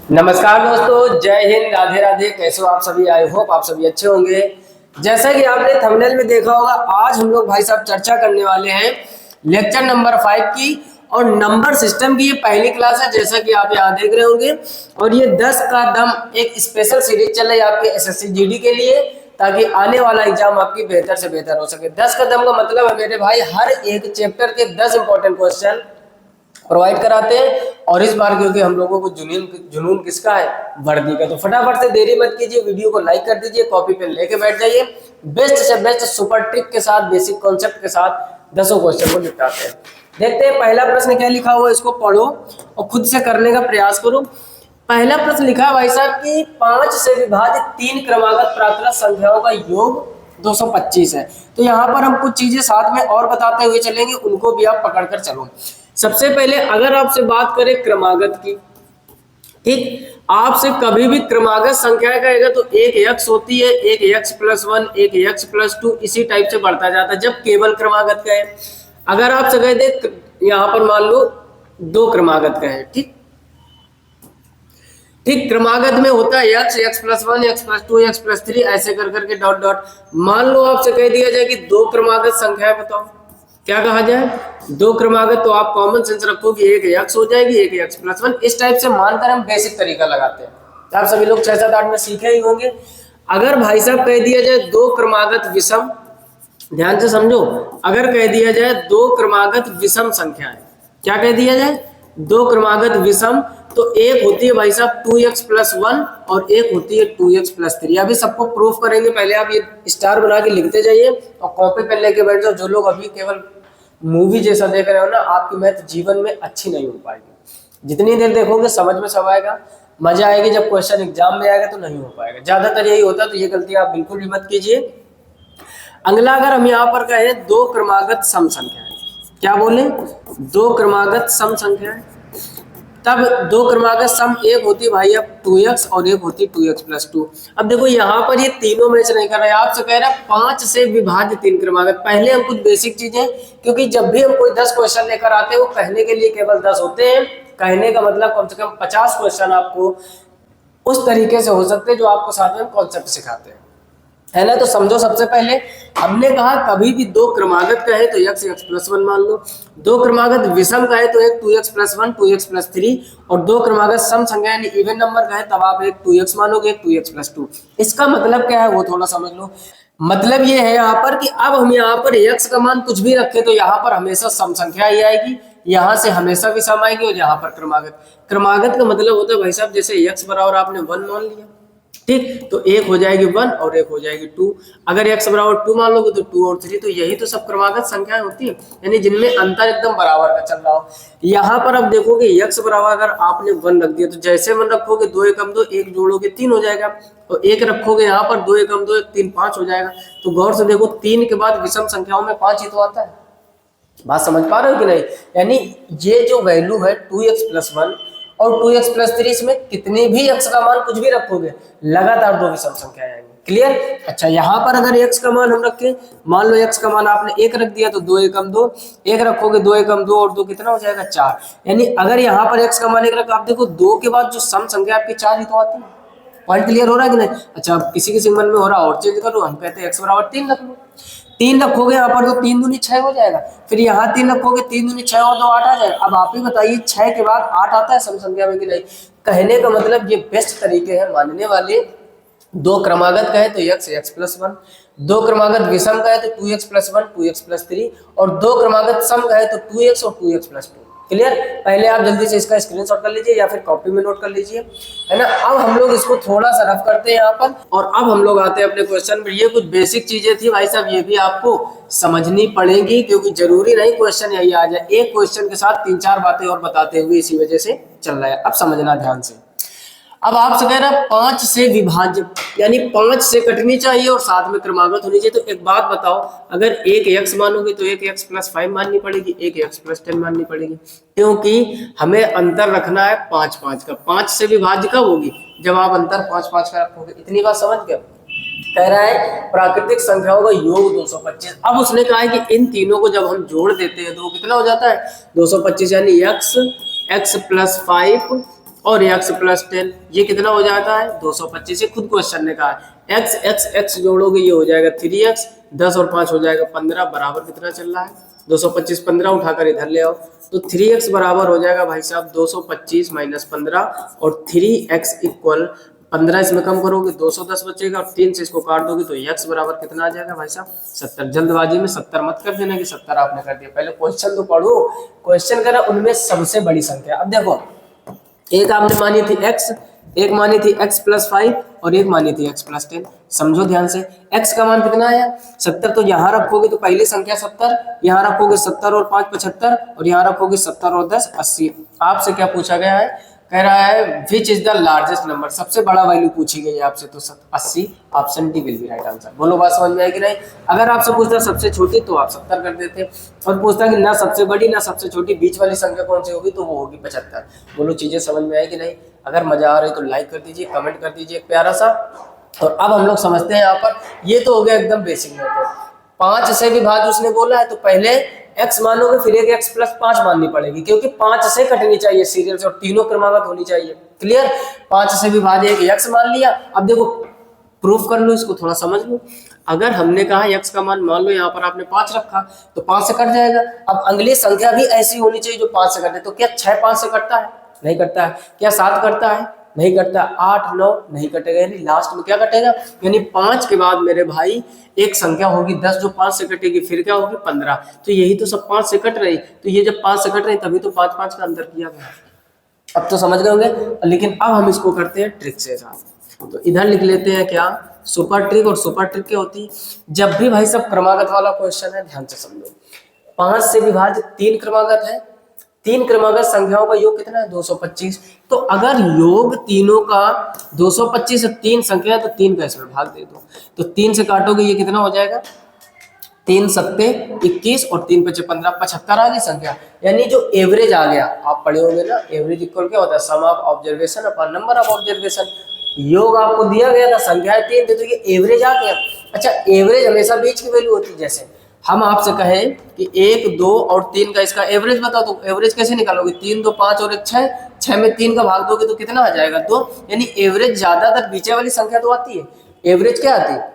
नमस्कार दोस्तों, जय हिंद, राधे राधे। कैसे हो आप सभी? आई होप आप सभी अच्छे होंगे। जैसा कि आपने थंबनेल में देखा होगा, आज हम लोग भाई साहब चर्चा करने वाले हैं लेक्चर नंबर 5 की। और नंबर सिस्टम की ये पहली क्लास है, जैसा कि आप यहाँ देख रहे होंगे। और ये 10 का दम एक स्पेशल सीरीज चल रही है आपके एसएससी जीडी के लिए, ताकि आने वाला एग्जाम आपकी बेहतर से बेहतर हो सके। 10 का दम का मतलब है मेरे भाई, हर एक चैप्टर के 10 इंपॉर्टेंट क्वेश्चन प्रोवाइड कराते हैं। और इस बार क्योंकि हम लोगों को जुनून किसका है? वर्दी का। तो फटाफट से देरी मत कीजिए, वीडियो को लाइक कर दीजिए, कॉपी पेन लेके बैठ जाइए। बेस्ट से बेस्ट सुपर ट्रिक के साथ, बेसिक कॉन्सेप्ट के साथ 10 क्वेश्चन को निपटाते हैं। देखते हैं पहला प्रश्न क्या लिखा हुआ है, इसको पढ़ो और खुद से करने का प्रयास करो। पहला प्रश्न लिखा है भाई साहब कि 5 से विभाजित 3 क्रमागत प्राकृत संख्याओं का योग 225 है। तो यहाँ पर हम कुछ चीजें साथ में और बताते हुए चलेंगे, उनको भी आप पकड़ कर चलो। सबसे पहले अगर आपसे बात करें क्रमागत की, ठीक, आपसे कभी भी क्रमागत संख्या कहेगा तो एक यक्स होती है, एक यक्स प्लस 1, एक यक्स प्लस 2, इसी टाइप से बढ़ता जाता है जब केवल क्रमागत का है। अगर आपसे कह दे यहाँ पर मान लो 2 क्रमागत का है, ठीक ठीक, क्रमागत में होता है x, x plus 1, x plus 2, x plus 3, ऐसे कर करके डॉट डॉट। मान लो आपसे कह दिया जाए कि 2 क्रमागत संख्या है, बताओ क्या कहा जाए? 2 क्रमागत, तो आप कॉमन सेंस रखो कि एक यक्स हो जाएगी, एक यक्स प्लस 1। इस टाइप से मानकर हम बेसिक तरीका लगाते हैं। आप सभी लोग 6, 7, 8 में सीखे ही होंगे। अगर भाई साहब कह दिया जाए 2 क्रमागत विषम, ध्यान से समझो, अगर कह दिया जाए 2 क्रमागत विषम संख्या है, क्या कह दिया जाए? 2 क्रमागत विषम, तो एक होती है भाई साहब 2x प्लस 1 और एक होती है 2x प्लस 3। अभी सबको प्रूफ करेंगे, पहले आप ये स्टार बना के लिखते जाइए और कॉपी पेन लेके बैठ जाओ। जो लोग अभी केवल मूवी जैसा देख रहे हो ना, आपकी मैथ जीवन में अच्छी नहीं हो पाएगी। जितनी देर देखोगे समझ में सब आएगा, मजा आएगी, जब क्वेश्चन एग्जाम में आएगा तो नहीं हो पाएगा। ज्यादातर यही होता है, तो ये गलती आप बिल्कुल भी मत कीजिए। अगला अगर हम यहाँ पर कहें 2 क्रमागत सम संख्या है, क्या बोले? 2 क्रमागत सम संख्या है, तब 2 क्रमागत सम एक होती है भाई अब 2x और एक होती है 2x प्लस 2। अब देखो यहाँ पर ये तीनों मैच नहीं कर रहे, आपसे कह रहा है 5 से विभाजित 3 क्रमागत। पहले हम कुछ बेसिक चीजें, क्योंकि जब भी हम कोई 10 क्वेश्चन लेकर आते हैं वो कहने के लिए केवल 10 होते हैं। कहने का मतलब कम से कम 50 क्वेश्चन आपको उस तरीके से हो सकते हैं जो आपको साथ में कॉन्सेप्ट सिखाते हैं, है ना। तो समझो, सबसे पहले हमने कहा कभी भी 2 क्रमागत का है तो यक्स यक्स प्लस 1 मान लो। 2 क्रमागत विषम का है तो एक 2x प्लस 1, 2x प्लस 3। और 2 क्रमागत सम संख्या यानी इवन नंबर का है तब आप एक 2x मानोगे, एक 2x प्लस 2। इसका मतलब क्या है वो थोड़ा समझ लो। मतलब ये है यहाँ पर कि अब हम यहाँ पर x का मान कुछ भी रखे तो यहाँ पर हमेशा सम संख्या ही आएगी, यहाँ से हमेशा भी सम आएगी। और यहाँ पर क्रमागत का मतलब होता है भाई साहब, जैसे x बराबर आपने 1 मान लिया, ठीक, तो एक हो जाएगी 1 और एक हो जाएगी 2। अगर x बराबर 2 मान लोगे तो 2 और 3, तो यही तो सब क्रमागत संख्याएं होती है, यानी जिनमें अंतर एकदम बराबर का चल रहा हो। यहाँ पर अब देखोगे x बराबर अगर आपने 1 रख दिया तो जैसे 1 रखोगे 2 एकम 2, 1 जोड़ोगे 3 हो जाएगा। और 1 रखोगे यहाँ पर 2 एकम 2, 3, 5 हो जाएगा। तो गौर से देखो, 3 के बाद विषम संख्याओं में 5 ही तो आता है। बात समझ पा रहे हो कि नहीं? यानी ये जो वैल्यू है 2x प्लस 1 और 2x प्लस 3, इसमें कितने भी x का मान कुछ भी रखोगे लगातार 2 विषम संख्या आएंगी। क्लियर? अच्छा, यहाँ पर अगर x का मान हम रखें, मान लो x का मान आपने 1 रख दिया तो 2 एकम 2, 1 रखोगे 2 एकम 2 और 2 कितना हो जाएगा 4। यानी अगर यहाँ पर x का मान 1 रखा, आप देखो 2 के बाद जो सम संख्या आपकी 4 ही तो आती है। पॉइंट क्लियर हो रहा है कि नहीं? अच्छा, अब किसी मन में हो रहा और चेंज करो, हम कहते हैं x बराबर 3 रख लो। 3 रखोगे यहाँ पर तो 3 दूनी 6 हो जाएगा। फिर यहाँ 3 रखोगे, 3 दूनी 6 और 2 8 आ जाएगा। अब आप ही बताइए 6 के बाद 8 आता है सम संख्या में कि नहीं? कहने का मतलब ये बेस्ट तरीके हैं मानने वाले। 2 क्रमागत का है तो x x प्लस 1, 2 क्रमागत विषम का है तो 2x प्लस 1, 2x प्लस 3, और 2 क्रमागत सम का है तो 2x और 2x प्लस 2। क्लियर? पहले आप जल्दी से इसका स्क्रीनशॉट कर लीजिए या फिर कॉपी में नोट कर लीजिए, है ना। अब हम लोग इसको थोड़ा सा रफ करते हैं यहाँ पर, और अब हम लोग आते हैं अपने क्वेश्चन पर। ये कुछ बेसिक चीजें थी भाई साहब, ये भी आपको समझनी पड़ेगी, क्योंकि जरूरी नहीं क्वेश्चन यही आ जाए। एक क्वेश्चन के साथ 3-4 बातें और बताते हुए इसी वजह से चल रहा है। अब समझना ध्यान से। अब आपसे कह रहा है 5 से विभाजित, यानी 5 से कटनी चाहिए और साथ में क्रमागत होनी चाहिए। तो एक बात बताओ, अगर एक x मानोगे तो एक x प्लस 5 माननी पड़ेगी, एक x प्लस 10 माननी पड़ेगी, क्योंकि हमें अंतर रखना है 5-5 का। 5 से विभाज्य कब होगी? जब आप अंतर 5-5 का रखोगे। इतनी बात समझ गए? कह रहा है प्राकृतिक संख्याओं का योग 225। अब उसने कहा है कि इन तीनों को जब हम जोड़ देते हैं तो कितना हो जाता है? 225, यानी x प्लस 5 और x प्लस 10 ये कितना हो जाता है 225। ये खुद क्वेश्चन ने कहा है x x x जोड़ोगे ये हो जाएगा 3x, 10 और 5 हो जाएगा 15, बराबर कितना चल रहा है 225। 15 उठाकर इधर ले आओ तो 3x बराबर हो जाएगा भाई साहब 225 माइनस 15 और 3x इक्वल 15 इसमें कम करोगे 210 बचेगा और 3 से इसको काट दोगे तो x बराबर कितना आ जाएगा भाई साहब 70। जल्दबाजी में 70 मत कर देना कि 70 आपने कर दिया, पहले क्वेश्चन तो पढ़ो। क्वेश्चन करा उनमें सबसे बड़ी संख्या। अब देखो एक आपने मानी थी x, एक मानी थी x प्लस 5 और एक मानी थी x प्लस 10। समझो ध्यान से x का मान कितना आया 70, तो यहाँ रखोगे तो पहली संख्या 70, यहाँ रखोगे 70 और 5 75 और यहाँ रखोगे 70 और 10 80। आपसे क्या पूछा गया है, कह रहा है which is the largest number, सबसे बड़ा वैल्यू पूछी गई है आपसे तो 80। Option D will be right answer. बोलो बात समझ में आएगी नहीं। अगर आपसे पूछता सबसे छोटी तो आप 70 कर देते, और पूछता कि ना सबसे बड़ी ना सबसे छोटी बीच वाली संख्या कौन सी होगी तो वो होगी 75। बोलो चीजें समझ में आएगी नहीं। अगर मजा आ रही तो लाइक कर दीजिए, कमेंट कर दीजिए एक प्यारा सा। और अब हम लोग समझते हैं यहाँ पर, ये तो हो गया एकदम बेसिक मेथड। 5 से भी भाज्य उसने बोला है तो पहले x मानोगे फिर एक x प्लस 5 माननी पड़ेगी, क्योंकि 5 से कटनी चाहिए सीरियल से और तीनों क्रमागत होनी चाहिए। क्लियर। 5 से भी भाज्य एक x मान लिया। अब देखो प्रूफ कर लो, इसको थोड़ा समझ लो। अगर हमने कहा x का मान मान लो यहाँ पर आपने 5 रखा तो 5 से कट जाएगा। अब अगली संख्या भी ऐसी होनी चाहिए जो 5 से कटे। तो क्या 6 5 से कटता है? नहीं कटता है। क्या 7 कटता है? नहीं कटता। 8 9 नहीं कटेगा, यानी लास्ट में क्या कटेगा, यानी 5 के बाद मेरे भाई एक संख्या होगी 10 जो 5 से कटेगी, फिर क्या होगी 15। तो यही तो सब 5 से कट रही, तो ये जब 5 से कट रही तभी तो 5 5 का अंतर किया गया। अब तो समझ गए होंगे। लेकिन अब हम इसको करते हैं ट्रिक से साथ। तो इधर लिख लेते हैं क्या, सुपर ट्रिक। और सुपर ट्रिक क्या होती है, जब भी भाई सब क्रमागत वाला क्वेश्चन है ध्यान से समझो। 5 से विभाजित 3 क्रमागत है, 3 क्रमागत संख्याओं का योग कितना है 225। तो अगर योग तीनों का 225 से 3 संख्या है तो 3 का इसमें भाग दे दो। तो 3 से काटोगे ये कितना हो जाएगा 3 सत्ते 21 और 3 पचे 15, 75 आ गई संख्या। यानी जो एवरेज आ गया, आप पढ़े होंगे ना, एवरेज इक्वल क्या होता है sum of observation upon number of observation. योग आपको दिया गया था, संख्या है 3 तो ये एवरेज आ गया। अच्छा एवरेज हमेशा बीच की वैल्यू होती है। जैसे हम आपसे कहें कि 1 2 और 3 का इसका एवरेज बताओ, तो एवरेज कैसे निकालोगे, 3 2 5 और 1 6, 6 में 3 का भाग दोगे तो कितना आ जाएगा 2। यानी एवरेज ज्यादातर बीच वाली संख्या तो आती है। एवरेज क्या आती है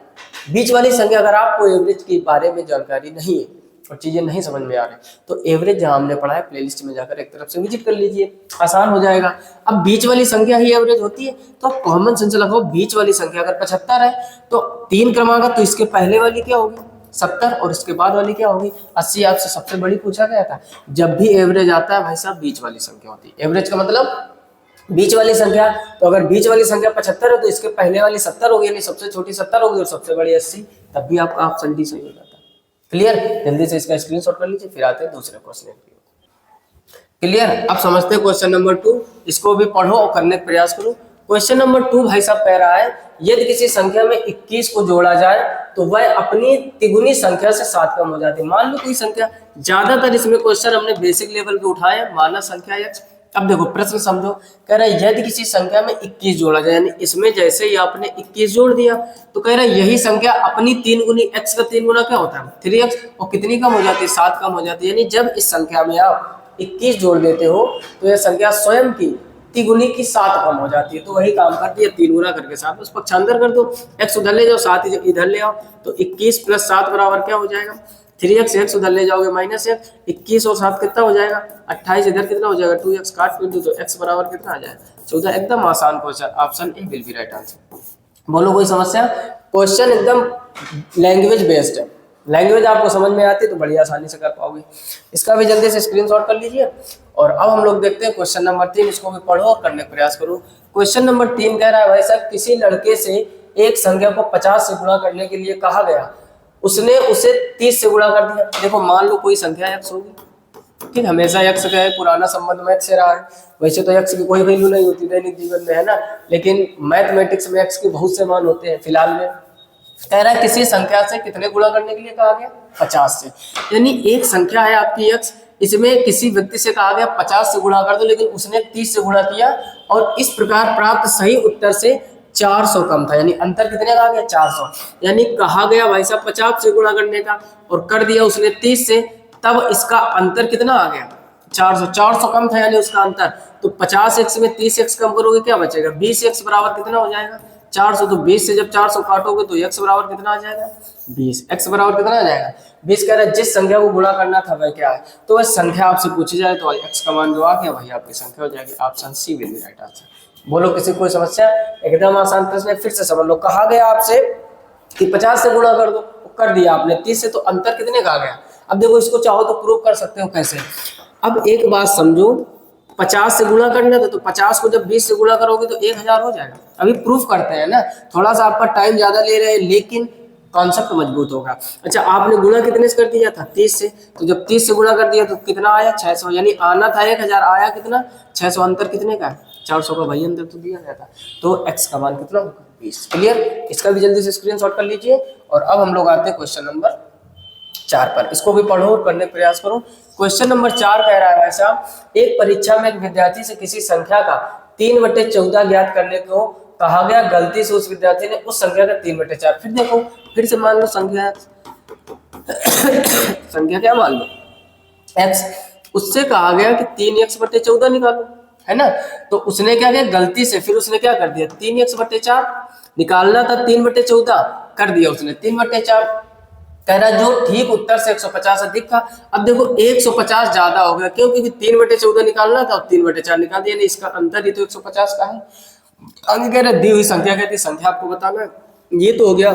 बीच वाली संख्या। अगर आपको एवरेज के बारे में जानकारी नहीं है और चीजें नहीं समझ में आ रही तो एवरेज जहां हमने पढ़ा है प्लेलिस्ट में जाकर एक तरफ से विजिट कर लीजिए, आसान हो जाएगा। अब बीच वाली संख्या ही एवरेज होती है तो कॉमन सेंस लगाओ, बीच वाली संख्या अगर 75 है तो 3 क्रमागत तो इसके पहले वाली क्या होगी 70 और इसके बाद वाली क्या होगी 80। आपसे सबसे बड़ी पूछा गया था। जब भी एवरेज आता है भाई साहब बीच वाली संख्या होती है। एवरेज का मतलब बीच वाली संख्या। तो अगर बीच वाली संख्या 75 है तो इसके पहले वाली 70 होगी, यानी सबसे छोटी 70 होगी और सबसे बड़ी 80। तब भी आपका ऑप्शन डी सही हो जाता है। क्लियर। जल्दी से इसका स्क्रीनशॉट कर लीजिए, फिर आते हैं दूसरे क्वेश्चन की। क्लियर। अब समझते हैं क्वेश्चन नंबर 2। इसको भी पढ़ो और करने का प्रयास करो। क्वेश्चन नंबर 2 भाई साहब कह रहा है यदि किसी संख्या में 21 को जोड़ा जाए तो वह अपनी तिगुनी संख्या से 7 कम हो जाती है। मान लो कोई संख्या, ज्यादातर इसमें क्वेश्चन हमने बेसिक लेवल पे उठाए, माना संख्या x। अब देखो प्रश्न समझो, कह रहा है यदि किसी संख्या में 21 जोड़ा जाए, यानी इसमें जैसे ही आपने 21 जोड़ दिया तो कह रहा है यही संख्या अपनी 3 गुनी x का 3 गुना क्या होता है 3x, और कितनी कम हो जाती है 7 कम हो जाती है। यानी जब इस संख्या में आप 21 जोड़ देते हो तो यह संख्या स्वयं की तिगुनी की 7 कम हो जाती है। तो वही काम करती है 3 गुना करके 7, उस पक्षांतर कर दो, x उधर ले जाओ 7 इधर ले आओ, तो 21 प्लस 7 बराबर क्या हो जाएगा 3x। x उधर ले जाओगे माइनस x, 21 और 7 कितना हो जाएगा 28, इधर कितना हो जाएगा 2x, काट पीट दो तो x बराबर कितना आ जाएगा 14। एकदम आसान question, option A will be right answer. बोलो कोई समस्या। क्वेश्चन एकदम लैंग्वेज बेस्ड है, लैंग्वेज आपको समझ में आती है तो बड़ी आसानी से कर पाओगे। इसका भी जल्दी से स्क्रीनशॉट कर लीजिए। और अब हम लोग देखते हैं क्वेश्चन नंबर 3। इसको भी पढ़ो और करने का प्रयास करो। क्वेश्चन नंबर 3 कह रहा है भाई साहब किसी लड़के से एक संख्या को 50 से गुणा करने के लिए कहा गया, उसने उसे 30 से गुणा कर दिया। देखो मान लो कोई संख्या x होगी, ठीक, हमेशा x का है, पुराना संबंध मैथ से रहा है। वैसे तो x की कोई वैल्यू नहीं होती दैनिक जीवन में, है ना, लेकिन मैथमेटिक्स में x के बहुत से मान होते हैं। फिलहाल में कह रहा है किसी संख्या से कितने गुणा करने के लिए कहा गया 50 से। यानी एक संख्या है आपकी x, इसमें किसी व्यक्ति से कहा गया 50 से गुणा कर दो, लेकिन उसने 30 से गुणा किया और इस प्रकार प्राप्त सही उत्तर से 400 कम था। यानी अंतर कितने का आ गया 400। यानी कहा गया भाई साहब 50 से गुणा करने का और कर दिया उसने 30 से, तब इसका अंतर कितना आ गया 400, 400 कम था यानी उसका अंतर। तो 50x में 30x कम करोगे क्या बचेगा, 20x बराबर कितना हो जाएगा 400। तो 20 से जब 400 काटोगे तो x बराबर कितना आ जाएगा 20। x बराबर कितना आ जाएगा 20। कह रहा है जिस संख्या को गुणा करना था वह क्या है, तो वह संख्या आपसे पूछी जाए तो x का मान जो आ गया वही आपकी संख्या हो जाएगी। Option C will be right answer. बोलो किसी कोई समस्या, एकदम आसान प्रश्न है, फिर से समझ लो। कहा गया आपसे कि 50 से गुणा कर दो, कर दिया आपने, 30 से, तो अंतर कितने का आ गया। अब देखो इसको चाहो तो प्रूव कर सकते हो कैसे। अब एक बात समझो, 50 से गुणा करना था तो 50 को जब 20 से गुणा करोगे तो 1000 हो जाएगा। अभी प्रूफ करते हैं ना, थोड़ा सा आपका टाइम ज्यादा ले रहे हैं लेकिन कॉन्सेप्ट मजबूत होगा। अच्छा आपने गुणा कितने से कर दिया था 30 से, तो जब 30 से गुणा कर दिया तो कितना आया 600, यानी आना था 1000, आया कितना 600। अंतर कितने का है 400 का, भाई अंतर तो दिया गया था। तो x का मान कितना होगा 20। क्लियर, इसका भी जल्दी से स्क्रीनशॉट कर लीजिए। और अब हम लोग आते हैं क्वेश्चन नंबर 4 पर, इसको भी पढ़ो और करने का प्रयास करो। क्वेश्चन नंबर 4 कह रहा है भाई साहब, एक परीक्षा में एक विद्यार्थी से किसी संख्या का 3/14 ज्ञात करने को कहा गया, गलती से उस विद्यार्थी ने उस संख्या का 3/4। फिर देखो, फिर से मान लो संख्या संख्या क्या मान लो x, उससे कहा गया कि 3x/14 निकालो, है ना। तो उसने क्या किया गलती से, फिर उसने क्या कर दिया 3x/4 निकालना था, 3/14 कर दिया उसने 3/4। कह रहा जो ठीक उत्तर से 150 अधिक था। अब देखो 150 ज्यादा हो गया, क्यों, क्योंकि 3/14 निकालना था और 3/4 निकाल दिया, इसका अंतर ही तो 150 का है। आगे कह रहा दी हुई संख्या, कहती संख्या आपको बताना है। ये तो हो गया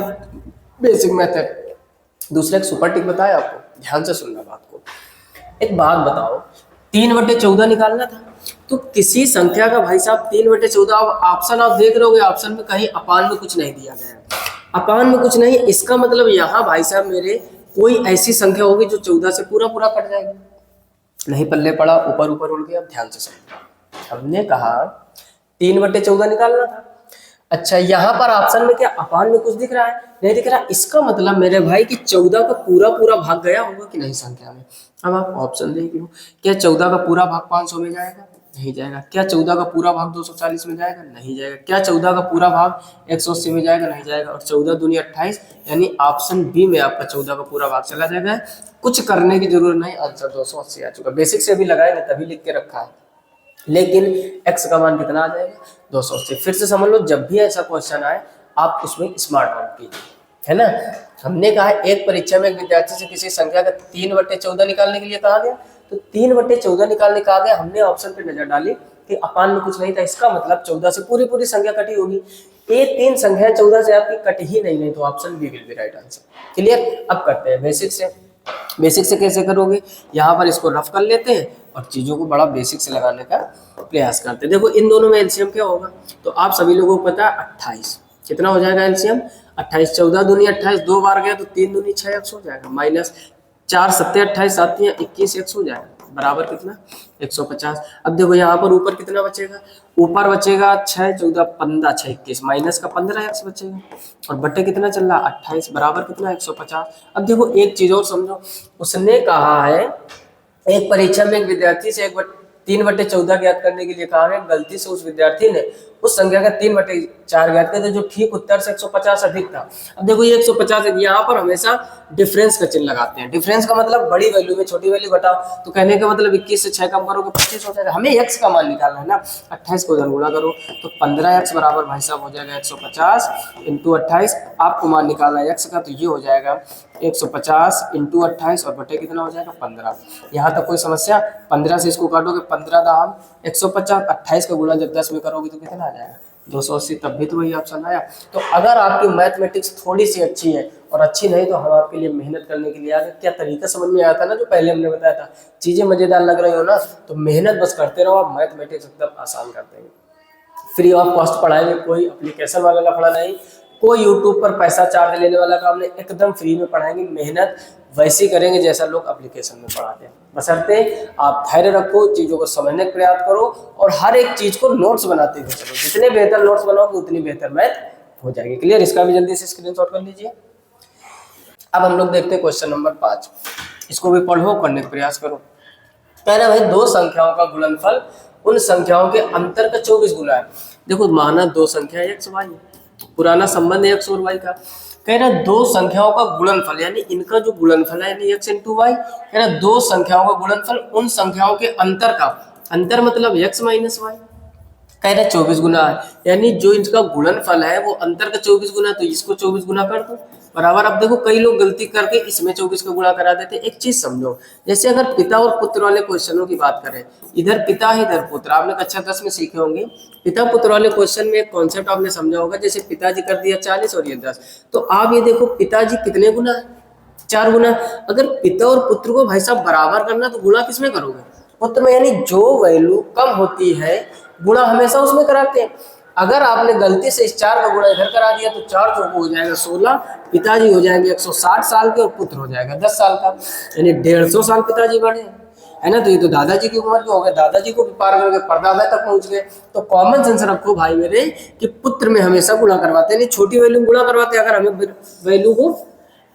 बेसिक मेथड। दूसरा एक सुपर टिक बताया आपको, ध्यान से सुनना बात को। एक बात बताओ, 3/14 निकालना था, तो किसी संख्या का भाई साहब 3/14, ऑप्शन आप देख रहे होगे, ऑप्शन में कहीं अपान में कुछ नहीं दिया गया है, अपान में कुछ नहीं। इसका मतलब यहाँ भाई साहब मेरे कोई ऐसी संख्या होगी जो 14 से पूरा पूरा कट जाएगी। नहीं पल्ले पड़ा, ऊपर ऊपर उड़ गया। ध्यान से समझो, हमने कहा 3/14 निकालना था। अच्छा यहाँ पर ऑप्शन में क्या अपान में कुछ दिख रहा है, नहीं दिख रहा। इसका मतलब मेरे भाई कि 14 का पूरा पूरा भाग गया होगा कि नहीं संख्या में। अब आप ऑप्शन देख लो, क्या 14 का पूरा भाग 500 में जाएगा, नहीं जाएगा। क्या 14 का पूरा भाग 240 में जाएगा, नहीं जाएगा। क्या 14 का पूरा भाग 180 में जाएगा, नहीं जाएगा। और 14 दूनी 28, यानी ऑप्शन बी में आपका 14 का पूरा भाग चला जाएगा। कुछ करने की जरूरत नहीं, आंसर 280 आ चुका। बेसिक से भी लगाएंगे तभी लिख के रखा है, लेकिन x का मान कितना आ जाएगा 280। फिर से समझ लो, जब भी ऐसा क्वेश्चन आए आप उसमें स्मार्ट वर्क कीजिए, है ना। हमने कहा एक परीक्षा में एक विद्यार्थी से किसी संख्या का 3/14 निकालने के लिए कहा गया, तो 3/14 निकालने कहा गया। हमने ऑप्शन पे नजर डाली कि अपान में कुछ नहीं था, इसका मतलब 14 से पूरी पूरी संख्या कटी होगी। ये 3 संख्या 14 से आपकी कटी ही नहीं, तो option B will be right answer. Clear, अब करते हैं बेसिक से। बेसिक से कैसे करोगे, यहाँ पर इसको रफ कर लेते हैं और चीज़ों को बड़ा बेसिक से लगाने का प्रयास करते हैं। देखो इन दोनों में एलसीएम क्या होगा, तो आप सभी लोगों को पता है 28 कितना हो जाएगा एलसीएम 28। 14 दूनी 28, 2 बार गया तो 3 दूनी 6x हो जाएगा, माइनस 4 7 28 7 21x हो जाएगा, बराबर कितना 150। अब देखो यहाँ पर ऊपर कितना बचेगा, ऊपर बचेगा 6 14 15 6 21, माइनस का 15x बचेगा और बटे कितना चल रहा 28, बराबर कितना 150। अब देखो एक चीज और समझो, उसने कहा है एक परीक्षा में एक विद्यार्थी से 3/14 ज्ञात करने के लिए कहा है, गलती से उस विद्यार्थी ने उस संख्या का 3/4 ज्ञात किया जो ठीक उत्तर से 150 अधिक था। अब देखो ये 150 है, यहाँ पर हमेशा डिफरेंस का चिन्ह लगाते हैं। डिफरेंस का मतलब बड़ी वैल्यू में छोटी वैल्यू घटाओ, तो कहने का मतलब 21 से 6 कम करोगे 25 हो जाएगा। हमें x का मान निकालना है ना, 28 को उधर गुणा करो तो 15x बराबर भाई साहब हो जाएगा 150 इंटू 28। आपको मान निकालना है x का, तो ये हो जाएगा 150 इंटू 28 और बटे कितना हो जाएगा 15। यहाँ तक कोई समस्या, 15 से इसको काटोगे 15 दाम 150, 28 का गुणा जब 10 में करोगे तो कितना आ जाएगा 280, तब भी तो वही ऑप्शन आया। तो अगर आपकी मैथमेटिक्स थोड़ी सी अच्छी है और अच्छी नहीं तो हम आपके लिए मेहनत करने के लिए आ गए। क्या तरीका समझ में आया था ना जो पहले हमने बताया था, चीजें मजेदार लग रही हो ना तो मेहनत बस करते रहो, आप मैथमेटिक्स एकदम आसान कर देंगे। फ्री ऑफ कॉस्ट पढ़ाएंगे, कोई एप्लीकेशन वाला लफड़ा नहीं, कोई यूट्यूब पर पैसा चार्ज लेने वाला काम नहीं, एकदम फ्री में पढ़ाएंगे। मेहनत वैसी करेंगे जैसा लोग एप्लीकेशन में पढ़ाते हैं। बशर्ते आप धैर्य रखो, चीज़ों को समझने का प्रयास करो और हर एक चीज़ को नोट्स बनाते हुए चलो। जितने बेहतर नोट्स बनाओगे उतनी बेहतर मैथ हो जाएगी। क्लियर, इसका भी जल्दी से स्क्रीनशॉट कर लीजिए। अब हम लोग देखते हैं क्वेश्चन नंबर 5, इसको भी पढ़ो, करने का प्रयास करो। कह रहा है भाई दो संख्याओं का गुणनफल उन संख्याओं के अंतर का 24 गुना है। देखो माना दो संख्या x y, पुराना संबंध है x और y का। कह रहा दो संख्याओं का गुणनफल, यानी इनका जो गुणनफल है यानी x इंटू वाई, कह रहा दो संख्याओं का गुणनफल उन संख्याओं के अंतर का, अंतर मतलब x माइनस वाई, कह रहा 24 गुना है, यानी जो इनका गुणनफल है वो अंतर का 24 गुना, तो इसको 24 गुना कर दो बराबर। अब देखो कई लोग गलती करके इसमें 24 का गुणा करा देते। एक चीज समझो, जैसे अगर पिता और पुत्र वाले क्वेश्चनों की बात करें, इधर पिता है इधर पुत्र, आपने कक्षा 10 में सीखे होंगे। पिता पुत्र वाले क्वेश्चन में एक कॉन्सेप्ट आपने समझा होगा, जैसे पिताजी कर दिया 40 और ये 10, तो आप ये देखो पिताजी कितने गुना है, 4 गुना। अगर पिता और पुत्र को भाई साहब बराबर करना तो गुणा किसमें करोगे, पुत्र में, यानी जो वैल्यू कम होती है गुणा हमेशा उसमें कराते हैं। अगर आपने गलती से इस 4 का गुणा इधर करा दिया तो 4 चौको हो जाएगा 16, पिताजी हो जाएंगे 160 साल के और पुत्र हो जाएगा 10 साल का, यानी 150 साल पिताजी बढ़े, है ना। तो ये तो दादाजी की उम्र के हो गए, दादाजी को भी पार करके परदादा तक पहुंच गए। तो कॉमन सेंस रखो भाई मेरे कि पुत्र में हमेशा गुणा करवाते हैं, नहीं छोटी वैल्यू गुणा करवाते हैं अगर हमें वैल्यू को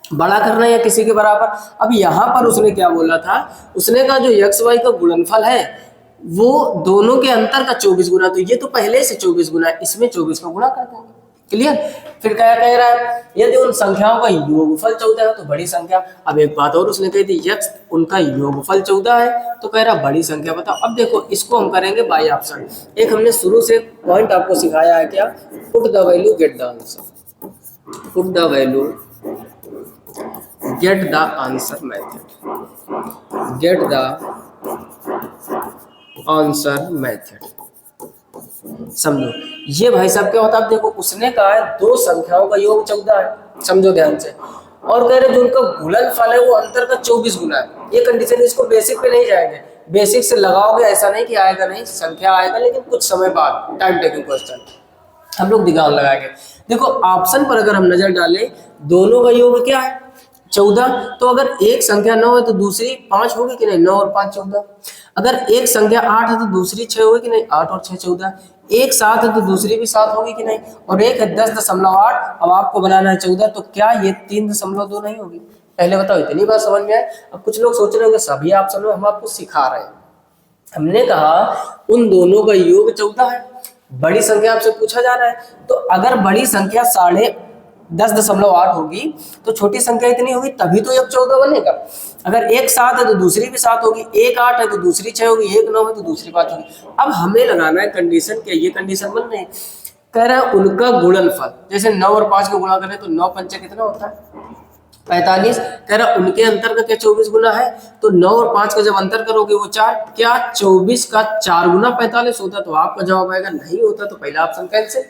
बड़ा करना है या किसी के बराबर। अब यहाँ पर उसने क्या बोला था, उसने कहा जो एक्स वाई का गुणनफल है वो दोनों के अंतर का 24 गुना, तो ये तो पहले से 24 गुना है, इसमें 24 का गुणा कर देंगे। क्लियर। फिर क्या कह रहा है, यदि उन संख्याओं का योगफल 14 है तो बड़ी संख्या। अब एक बात और उसने कही थी, यक्स उनका योगफल 14 है तो कह रहा बड़ी संख्या बताओ। अब देखो इसको हम करेंगे बाय ऑप्शन। एक हमने शुरू से पॉइंट आपको सिखाया है क्या, put the value get the answer, put the value get the answer method, get the answer method. समझो ये भाई साहब क्या होता है। अब देखो उसने कहा है दो संख्याओं का योग 14 है, समझो ध्यान से, और कह रहे जो उनका गुणनफल है वो अंतर का 24 गुना है। ये कंडीशन, इसको बेसिक पे नहीं जाएंगे, बेसिक से लगाओगे ऐसा नहीं कि आएगा नहीं, संख्या आएगा लेकिन कुछ समय बाद, टाइम टेकिंग क्वेश्चन हम लोग दिमाग लगाएंगे। देखो ऑप्शन पर अगर हम नजर डालें, दोनों का योग क्या है 14, तो अगर एक संख्या 9 है तो दूसरी 5 होगी कि नहीं, 9 और 5 14। अगर एक संख्या 8 है तो दूसरी 6 होगी कि नहीं, 8 और 6 14। एक 7 है तो दूसरी भी 7 होगी कि नहीं, और एक है 10.8, अब आपको बनाना है 14, तो क्या ये 3.2 नहीं होगी। पहले बताओ इतनी बात समझ में आए। अब कुछ लोग सोच रहे होंगे सभी आप समझो, हम आपको सिखा रहे हैं। हमने कहा उन दोनों का योग 14 है, बड़ी संख्या आपसे पूछा जा रहा है, तो अगर बड़ी संख्या 10.8 होगी तो छोटी संख्या इतनी होगी, तभी तो ये 14 बनेगा। अगर एक 7 है तो दूसरी भी 7 होगी, एक 8 है तो दूसरी 6 होगी, एक 9 है तो दूसरी 5 होगी। अब हमें लगाना है कंडीशन, क्या ये कंडीशन बन रही है। कह रहा है उनका गुणनफल, जैसे 9 और 5 को गुणा करें तो 9 पंचे कितना होता है 45। कह रहा उनके अंतर का क्या 24 गुना है, तो 9 और 5 का जब अंतर करोगे वो 4, क्या 24 का 4 गुना 45 होता, तो आपका जवाब आएगा नहीं होता, तो पहला ऑप्शन कैंसिल।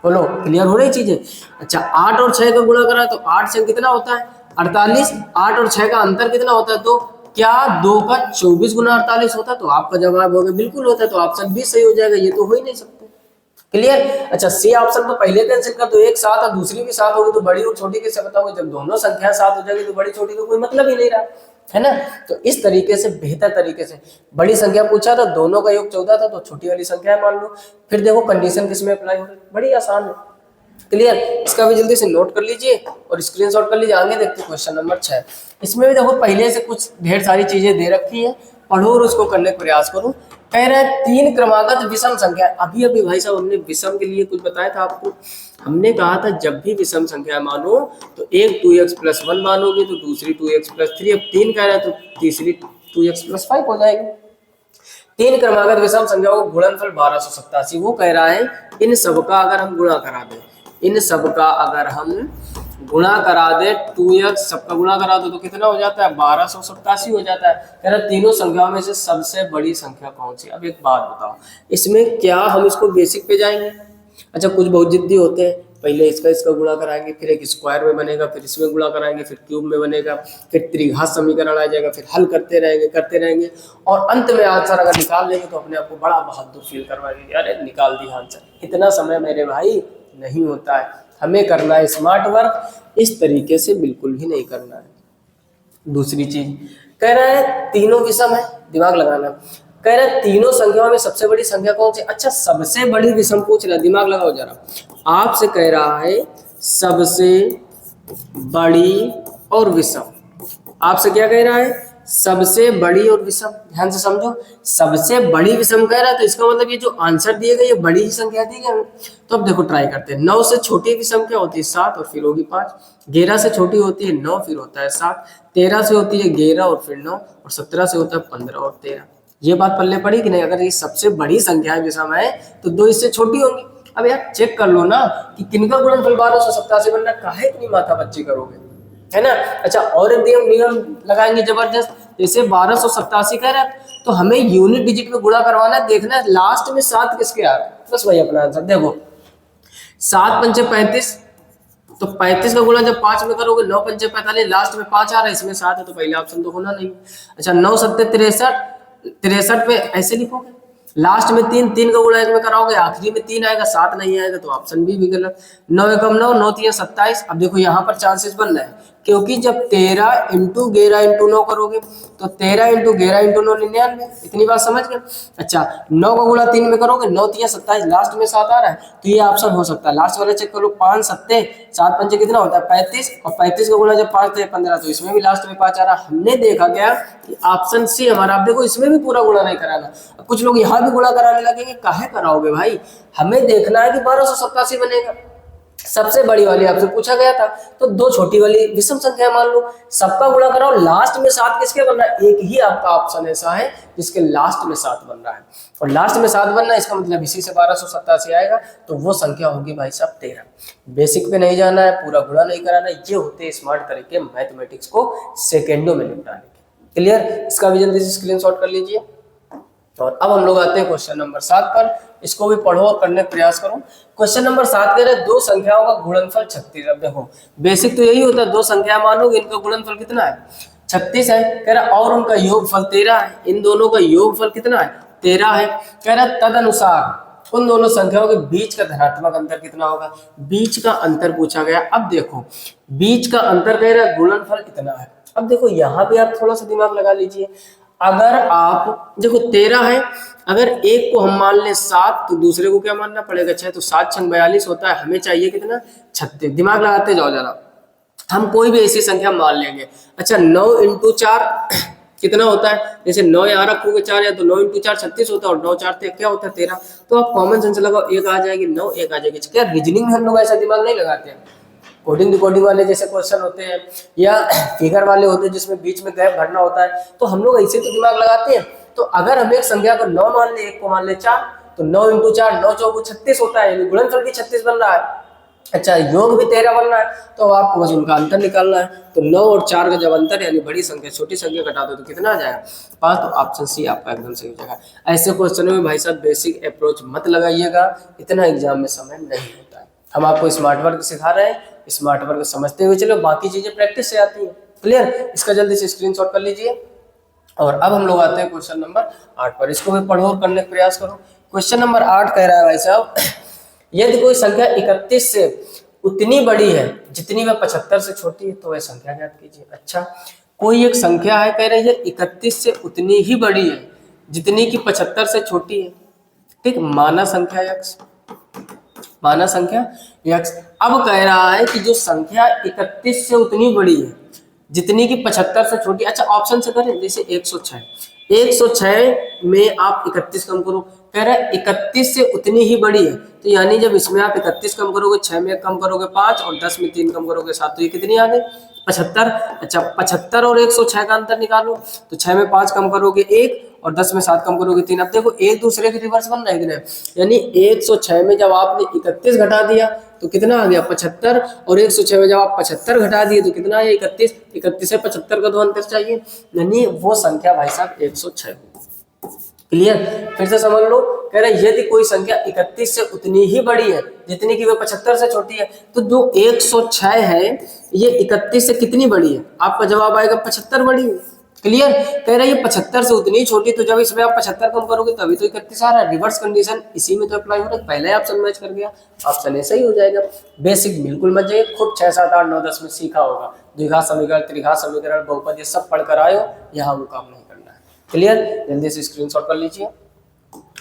बोलो क्लियर हो रही चीजें। अच्छा 8 और 6 का गुणा करा तो 8 से कितना होता है 48, 8 और 6 का अंतर कितना होता है 2, क्या 2 का 24 गुना 48 होता, तो आपका जवाब होगा बिल्कुल होता है, तो ऑप्शन बी सही हो जाएगा, ये तो हो ही नहीं सकते। क्लियर। अच्छा सी ऑप्शन तो पहले कैंसिल कर दो, एक 7 और दूसरी भी 7 होगी तो बड़ी और छोटी कैसे बताओगे, जब दोनों संख्या 7 हो जाएगी तो बड़ी छोटी का कोई मतलब ही नहीं रहा, है ना। तो इस तरीके से बेहतर तरीके से बड़ी संख्या पूछा था, दोनों का योग 14 था, तो छोटी वाली संख्या मान लो। फिर देखो कंडीशन किसमें अप्लाई हो रही, बड़ी आसान है। क्लियर। इसका भी जल्दी से नोट कर लीजिए और स्क्रीनशॉट कर लीजिए। आगे देखते हैं क्वेश्चन नंबर 6। इसमें भी देखो पहले से कुछ ढेर सारी चीजें दे रखी है, पढ़ो और उसको करने का प्रयास करो। कह रहा है 3 क्रमागत विषम संख्या। अभी भाई साहब हमने विषम के लिए कुछ बताया था आपको, हमने कहा था जब भी विषम संख्या मानो तो एक 2x+1 मानोगे तो दूसरी 2x+3, अब 3 कह रहा है तो तीसरी 2x+5 हो जाएगी। 3 क्रमागत विषम संख्याओं का गुणनफल 1287। वो कह रहा है इन सबका अगर हम गुणा करा दें, इन सबका अगर हम गुणा करा दे 2x सबका गुणा करा दो तो कितना हो जाता है 1287 हो जाता है। कह रहा तीनों संख्याओं में से सबसे बड़ी संख्या कौन सी। अब एक बात बताओ, इसमें क्या हम इसको बेसिक पे जाएंगे। अच्छा कुछ बहुत जिद्दी होते हैं, पहले इसका गुणा कराएंगे, फिर एक स्क्वायर में बनेगा, फिर इसमें गुणा कराएंगे, फिर क्यूब में बनेगा, फिर त्रिघात समीकरण आ जाएगा, फिर हल करते रहेंगे और अंत में आंसर अगर निकाल लेंगे तो अपने आप को बड़ा बहादुर फील करवाएंगे, अरे निकाल दिया आंसर। इतना समय मेरे भाई नहीं होता है, हमें करना है स्मार्ट वर्क, इस तरीके से बिल्कुल भी नहीं करना है। दूसरी चीज कह रहा है तीनों विषम है, दिमाग लगाना। कह रहा है तीनों संख्याओं में सबसे बड़ी संख्या कौन सी। अच्छा सबसे बड़ी विषम पूछ रहा है, दिमाग लगाओ जरा। आपसे कह रहा है सबसे बड़ी और विषम, आपसे क्या कह रहा है सबसे बड़ी और विषम, ध्यान से समझो, सबसे बड़ी विषम कह रहा है तो इसका मतलब ये जो आंसर दिए गए ये बड़ी ही संख्या दी गई। तो अब देखो ट्राई करते हैं। 9 से छोटी विषम क्या होती है 7 और फिर होगी 5। 11 से छोटी होती है 9 फिर होता है 7। 13 से होती है 11 और फिर 9 और 17 से होता है 15 और 13। ये बात पल्ले पड़ी कि नहीं? अगर ये सबसे बड़ी संख्या विषम है तो 2 इससे छोटी होंगी। अब यार चेक कर लो ना कि किनका गुणनफल 1287 बन रहा है, काहे इतनी माथा बच्ची करोगे, है ना। अच्छा और एक नियम लगाएंगे जबरदस्त, जैसे 1287 कह रहा है तो हमें यूनिट डिजिट में गुणा करवाना है, देखना है लास्ट में 7 किसके आ रहा है, बस वही अपना आंसर। देखो 7 पंचे 35, तो 35 का गुणा जब 5 में करोगे 9 पंचे 45, लास्ट में 5 आ रहा है, इसमें 7 है तो पहले ऑप्शन तो होना नहीं। अच्छा 9 सत्ते 63, 63 में ऐसे लिखोगे, लास्ट में 3, 3 का गुणा 1 में कराओगे, आखिरी में 3 आएगा, 7 नहीं आएगा तो ऑप्शन बी भी गलत। 9 एकम 9, 9 3 27। अब देखो यहाँ पर चांसेस बन रहे हैं क्योंकि जब 13 इंटू 11 इंटू 9 करोगे तो 13 इंटू 11 इंटू 9 99, इतनी बात समझ गए। अच्छा 9 का गुणा 3 में करोगे, 9 3 27, लास्ट में 7 आ रहा है तो ये ऑप्शन हो सकता है। लास्ट वाला चेक करो, 5 सत्ते 7 पंचे कितना होता है 35, और 35 का गुणा जब 5 थे 15, तो इसमें भी लास्ट में 5 आ रहा है। हमने देखा गया कि ऑप्शन सी हमारा। आप देखो इसमें भी पूरा गुणा नहीं कराना, कुछ लोग यहाँ भी गुणा कराने लगेंगे, काहे कराओगे भाई, हमें देखना है कि 1287 बनेगा। सबसे बड़ी वाली आपसे पूछा गया था तो 2 छोटी वाली विषम संख्या मान लो, सबका गुणा कराओ, लास्ट में 7 किसके बन रहा है, एक ही आपका ऑप्शन ऐसा है जिसके लास्ट में 7 बन रहा है, और लास्ट में 7 बन रहा है इसका मतलब इसी से 1287 आएगा, तो वो संख्या होगी भाई साहब 13। बेसिक पे नहीं जाना है, पूरा गुणा नहीं कराना है, ये होते हैं स्मार्ट तरीके मैथमेटिक्स को सेकेंडों में निपटाने के। क्लियर? इसका भी जल्दी से स्क्रीनशॉट कर लीजिए। और अब हम लोग आते हैं क्वेश्चन नंबर 7 पर, इसको भी पढ़ो और करने का प्रयास करो। क्वेश्चन नंबर 7 कह रहे हैं 2 संख्याओं का गुणनफल 36। अब देखो बेसिक तो यही होता है, 2 संख्या मानोगे इनका गुणनफल कितना है 36 है, कह रहा और उनका योगफल 13 है, इन दोनों का योगफल कितना है 13 है। कह रहा तदनुसार उन दोनों संख्याओं के बीच का धनात्मक अंतर कितना होगा, बीच का अंतर पूछा गया। अब देखो बीच का अंतर कह रहा है गुणनफल इतना है। अब देखो यहाँ भी आप थोड़ा सा दिमाग लगा लीजिए, अगर आप देखो 13 है, अगर एक को हम मान ले 7 तो दूसरे को क्या मानना पड़ेगा 6, तो 7 छंग 42 होता है, हमें चाहिए कितना 36। दिमाग लगाते जाओ जरा, हम कोई भी ऐसी संख्या मान लेंगे। अच्छा 9 इंटू 4 कितना होता है, जैसे 9 यहाँ रखोगे 4 या तो 9 इंटू 4 36 होता है, और 9 4 क्या होता है 13, तो आप कॉमन सेंस लगाओ, एक आ जाएगी 9 एक आ जाएगी। क्या रीजनिंग में हम लोग ऐसा दिमाग नहीं लगाते हैं, कोडिंग डिकोडिंग वाले जैसे क्वेश्चन होते हैं या फिगर वाले होते हैं जिसमें बीच में गैप भरना होता है, तो हम लोग ऐसे तो दिमाग लगाते हैं। तो अगर हम एक संख्या को 9 मान ले, एक को मान ले 4, तो 9 इंटू 4 9 चौको 36 होता है, यानी गुणनफल भी 36 बन रहा है। अच्छा योग भी 13 बन रहा है, तो आपको बस उनका अंतर निकालना है। तो 9 और 4 का जब अंतर यानी बड़ी संख्या छोटी संख्या घटा दो तो कितना आ जाएगा 5, तो ऑप्शन सी आपका एकदम सही हो जाएगा। ऐसे क्वेश्चनों में भाई साहब बेसिक अप्रोच मत लगाइएगा, इतना एग्जाम में समय नहीं होता है। हम आपको स्मार्ट वर्क सिखा रहे हैं, स्मार्ट वर्क समझते हुए चलो, बाकी चीजें प्रैक्टिस से आती है। क्लियर? इसका जल्दी से स्क्रीनशॉट कर लीजिए। और अब हम लोग आते हैं क्वेश्चन नंबर 8 पर, इसको भी पढ़ो और करने का प्रयास करो। क्वेश्चन नंबर 8 कह रहा है भाई साहब, यदि कोई संख्या 31 से उतनी बड़ी है जितनी वह 75 से छोटी है तो वह संख्या ज्ञात कीजिए। अच्छा कोई एक संख्या है, कह रही है 31 से उतनी ही बड़ी है जितनी की 75 से छोटी है, ठीक, माना संख्या x, माना संख्या x। अब कह रहा है कि जो संख्या 31 से उतनी बड़ी है जितनी की 75 से छोटी। अच्छा ऑप्शन से करें, जैसे 106, 106 में आप 31 कम करो, कह रहा है 31 से उतनी ही बड़ी है, तो यानी जब इसमें आप 31 कम करोगे, 6 में कम करोगे 5 और 10 में 3 कम करोगे 7, तो ये कितनी आ गई 75। अच्छा 75 और 106 का अंतर निकालो, तो 6 में 5 कम करोगे 1 और 10 में 7 कम करोगे 3। अब देखो एक दूसरे के रिवर्स बन रहे हैं, यानी 106 में जब आपने 31 घटा दिया तो कितना आ गया 75, और 106 में जब आप 75 घटा दिए तो कितना आया 31। 31 से 75 का 2 अंतर चाहिए, यानी वो संख्या भाई साहब 106 होगी। क्लियर? फिर से समझ लो, कह रहे यदि कोई संख्या 31 से उतनी ही बड़ी है जितनी की वह 75 से छोटी है, तो जो 106 है ये 31 से कितनी बड़ी है, आपका जवाब आएगा 75 बड़ी है। क्लियर? कह रहा है ये 75 से उतनी ही छोटी, तो जब इसमें आप 75 कम करोगे तभी तो 31 आ रहा है। रिवर्स कंडीशन इसी में तो अप्लाई हो रहा है, पहले ऑप्शन मैच कर गया, ऑप्शन ऐसा ही हो जाएगा। बेसिक बिल्कुल मत जाइए, खुद 6 7 8 9 10 में सीखा होगा, द्विघात समीकरण त्रिघात समीकरण बहुपद ये सब पढ़कर आए हो, यहाँ वो काम नहीं करना है। क्लियर? जल्दी से स्क्रीनशॉट कर लीजिए।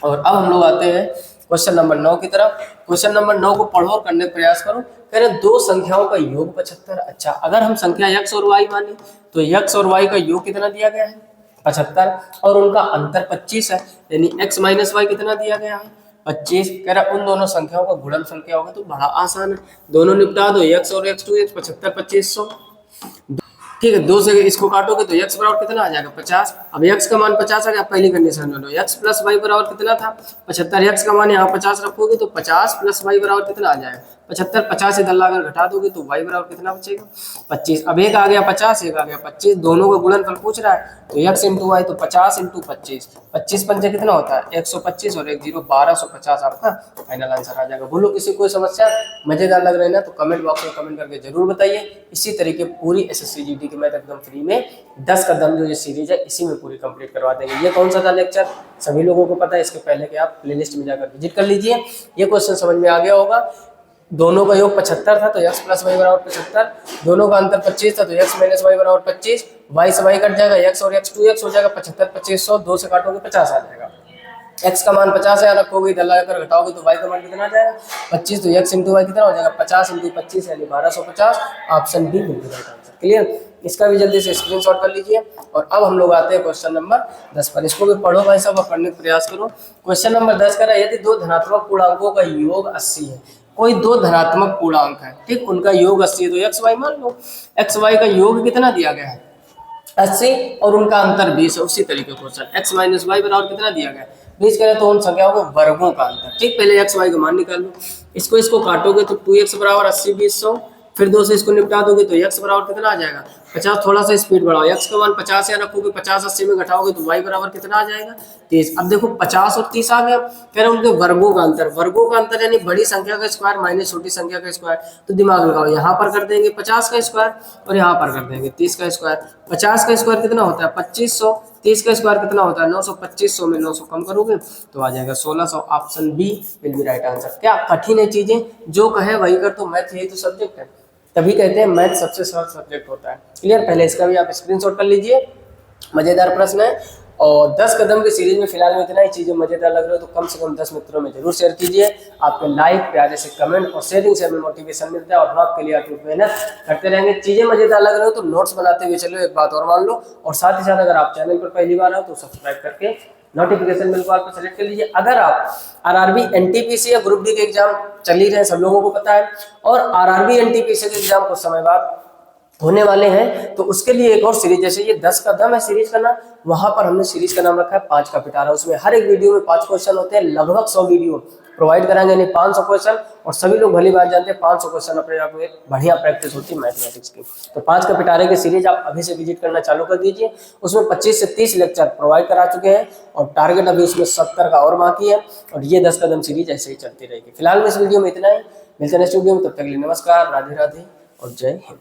और अब हम लोग आते हैं क्वेश्चन नंबर 9 की तरफ। क्वेश्चन नंबर 9 को पढ़ो और करने का प्रयास करो। कह रहे दो संख्याओं का योग 75। अच्छा, अगर हम संख्या x और y माने तो x और y का योग कितना दिया गया है 75 और उनका अंतर 25 है, यानी x माइनस वाई कितना दिया गया है 25। कह रहा उन दोनों संख्याओं का गुणनफल क्या होगा, तो बड़ा आसान है, दोनों निपटा दो, x और x2 x 75 2500। ठीक है, दो से इसको काटोगे तो x बराबर कितना आ जाएगा 50। अब x का मान 50 आ गया, पहली कंडीशन में लो x प्लस वाई बराबर कितना था 75, x का मान यहाँ 50 रखोगे तो 50 प्लस वाई बराबर कितना आ जाएगा 75, 50 इधर लाकर घटा दोगे तो y बराबर कितना बचेगा 25। अब एक आ गया 50 एक आ गया 25, दोनों का गुणनफल पूछ रहा है तो x इंटू वाई तो 50 इंटू 25, 25 पंचे कितना होता है 125 और 1 0 1250 आपका फाइनल आंसर आ जाएगा। बोलो किसी कोई समस्या, मजेदार लग रहे हैं ना तो कमेंट बॉक्स में कमेंट करके जरूर बताइए। इसी तरीके पूरी एसएससी जीडी की मैथ एकदम फ्री में 10 कदम जो ये सीरीज है इसी में पूरी कंप्लीट करवा देंगे। ये कौन सा था लेक्चर सभी लोगों को पता है, इसके पहले के आप प्लेलिस्ट में जाकर विजिट कर लीजिए। ये क्वेश्चन समझ में आ गया होगा। दोनों का योग 75 था तो x प्लस वाई बराबर 75, दोनों का अंतर 25 था तो x माइनस वाई बराबर 25, y से y कट जाएगा x और x 2x हो जाएगा 75 2500, 2 से काटोगे 50 आ जाएगा। x का मान 50 है, रखोगे इधर लगाकर घटाओगे तो y का मान कितना आ जाएगा 25, तो x इंटू वाई कितना हो जाएगा 50 इंटू 25 यानी 1250। ऑप्शन बी बिल्कुल राइट आंसर। क्लियर, इसका भी जल्दी से स्क्रीनशॉट कर लीजिए। और अब हम लोग आते हैं क्वेश्चन नंबर 10 पर। इसको भी पढ़ो भाई साहब और पढ़ने का प्रयास करो। क्वेश्चन नंबर 10 कह रहा है यदि दो धनात्मक पूर्णांकों का योग 80 है, कोई दो धनात्मक पूर्णांक है, ठीक, उनका योग 80 है, तो एक्स वाई मान लो, एक्स वाई का योग कितना दिया गया है 80 और उनका अंतर 20 है। उसी तरीके क्वेश्चन x माइनस वाई बराबर कितना दिया गया है 20 करें तो उन संख्याओं के वर्गों का अंतर, ठीक, पहले x y का मान निकाल लो, इसको काटोगे तो 2x बराबर 80 20 100, फिर 2 से इसको निपटा दोगे तो x बराबर कितना आ जाएगा 50। थोड़ा सा स्पीड बढ़ाओ, x का मान 50 या रखोगे 50 80 में घटाओगे तो y बराबर कितना आ जाएगा 30। अब देखो 50 और 30 आ गया, कह रहे उनके वर्गों का अंतर, वर्गों का अंतर यानी बड़ी संख्या का स्क्वायर माइनस छोटी संख्या का स्क्वायर। तो दिमाग लगाओ, यहाँ पर कर देंगे 50 का स्क्वायर और यहाँ पर कर देंगे 30 का स्क्वायर। 50 का स्क्वायर कितना होता है 2500, 30 का स्क्वायर कितना होता है 900, 2500 में 900 कम करोगे तो आ जाएगा 1600। Option B will be right answer. क्या कठिन है चीजें, जो कहे वही कर, तो मैथ यही तो सब्जेक्ट है, तभी कहते हैं मैथ सबसे सरल सब्जेक्ट होता है। क्लियर, पहले इसका भी आप स्क्रीनशॉट कर लीजिए, मजेदार प्रश्न है। और 10 कदम की सीरीज में फिलहाल में इतना ही। चीजें मजेदार लग रही हो तो कम से कम 10 मित्रों में जरूर शेयर कीजिए। आपके लाइक, प्यारे से कमेंट और शेयरिंग से हमें मोटिवेशन मिलता है और हम आपके लिए अटूट मेहनत करते रहेंगे। चीजें मजेदार लग रही हो तो नोट्स बनाते हुए चलो, एक बात और मान लो। और साथ ही साथ अगर आप चैनल पर पहली बार हो तो सब्सक्राइब करके नोटिफिकेशन बिल को आप सेलेक्ट कर लीजिए। अगर आप आरआरबी एनटीपीसी या ग्रुप डी के एग्जाम चल ही रहे हैं, सब लोगों को पता है, और आरआरबी एनटीपीसी के एग्जाम कुछ समय बाद होने वाले हैं, तो उसके लिए एक और सीरीज, जैसे ये 10 कदम है सीरीज का नाम, वहां पर हमने सीरीज का नाम रखा है 5 का पिटारा। उसमें हर एक वीडियो में 5 क्वेश्चन होते हैं, लगभग 100 वीडियो प्रोवाइड कराएंगे, यानी 500 क्वेश्चन। और सभी लोग भली बात जानते हैं 500 क्वेश्चन अपने आप में बढ़िया प्रैक्टिस होती है मैथमेटिक्स की। तो 5 का पिटारे की सीरीज आप अभी से विजिट करना चालू कर दीजिए। उसमें 25 से 30 लेक्चर प्रोवाइड करा चुके हैं और टारगेट अभी उसमें 70 का और बाकी है। और ये 10 कदम सीरीज ऐसे ही चलती रहेगी। फिलहाल में इस वीडियो में इतना ही, मिलते हैं नेक्स्ट वीडियो में, तब तक के लिए नमस्कार, राधे राधे और जय हिंद।